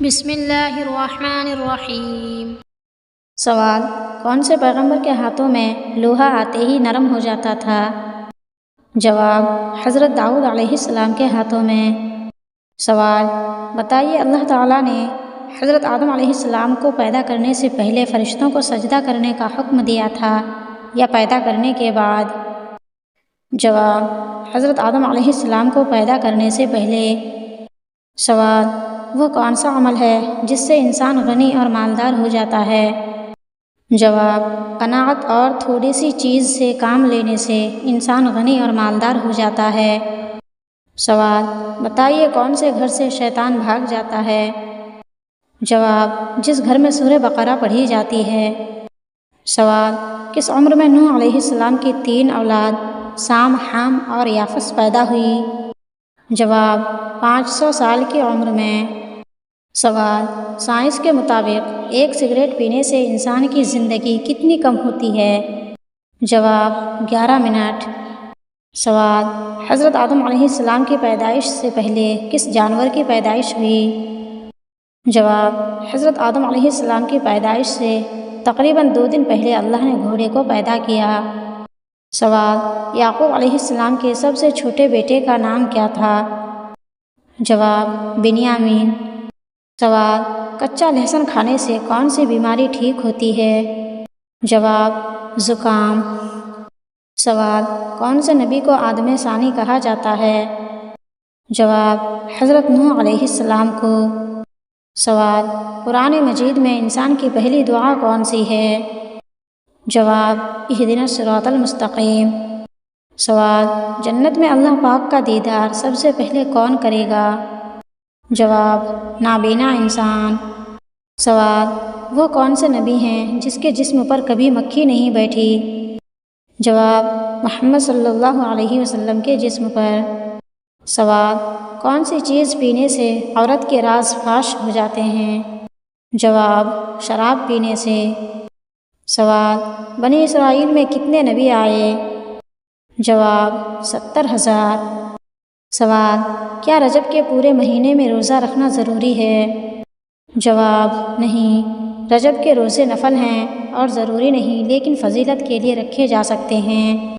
بسم اللہ الرحمن الرحیم۔ سوال: کون سے پیغمبر کے ہاتھوں میں لوہا آتے ہی نرم ہو جاتا تھا؟ جواب: حضرت داؤد علیہ السلام کے ہاتھوں میں۔ سوال: بتائیے، اللہ تعالیٰ نے حضرت آدم علیہ السلام کو پیدا کرنے سے پہلے فرشتوں کو سجدہ کرنے کا حکم دیا تھا یا پیدا کرنے کے بعد؟ جواب: حضرت آدم علیہ السلام کو پیدا کرنے سے پہلے۔ سوال: وہ کون سا عمل ہے جس سے انسان غنی اور مالدار ہو جاتا ہے؟ جواب: قناعت اور تھوڑی سی چیز سے کام لینے سے انسان غنی اور مالدار ہو جاتا ہے۔ سوال: بتائیے، کون سے گھر سے شیطان بھاگ جاتا ہے؟ جواب: جس گھر میں سورہ بقرہ پڑھی جاتی ہے۔ سوال: کس عمر میں نوح علیہ السلام کی 3 اولاد سام، حام اور یافس پیدا ہوئی؟ جواب: 500 سال کی عمر میں۔ سوال: سائنس کے مطابق ایک سگریٹ پینے سے انسان کی زندگی کتنی کم ہوتی ہے؟ جواب: 11 منٹ۔ سوال: حضرت آدم علیہ السلام کی پیدائش سے پہلے کس جانور کی پیدائش ہوئی؟ جواب: حضرت آدم علیہ السلام کی پیدائش سے تقریباً 2 دن پہلے اللہ نے گھوڑے کو پیدا کیا۔ سوال: یعقوب علیہ السلام کے سب سے چھوٹے بیٹے کا نام کیا تھا؟ جواب: بنیامین۔ سوال: کچا لہسن کھانے سے کون سی بیماری ٹھیک ہوتی ہے؟ جواب: زکام۔ سوال: کون سے نبی کو آدم ثانی کہا جاتا ہے؟ جواب: حضرت نوح علیہ السلام کو۔ سوال: قرآن مجید میں انسان کی پہلی دعا کون سی ہے؟ جواب: اہدنا الصراط المستقیم۔ سوال: جنت میں اللہ پاک کا دیدار سب سے پہلے کون کرے گا؟ جواب: نابینا انسان۔ سوال: وہ کون سے نبی ہیں جس کے جسم پر کبھی مکھی نہیں بیٹھی؟ جواب: محمد صلی اللہ علیہ وسلم کے جسم پر۔ سوال: کون سی چیز پینے سے عورت کے راز فاش ہو جاتے ہیں؟ جواب: شراب پینے سے۔ سوال: بنی اسرائیل میں کتنے نبی آئے؟ جواب: 70,000۔ سوال: کیا رجب کے پورے مہینے میں روزہ رکھنا ضروری ہے؟ جواب: نہیں، رجب کے روزے نفل ہیں اور ضروری نہیں، لیکن فضیلت کے لیے رکھے جا سکتے ہیں۔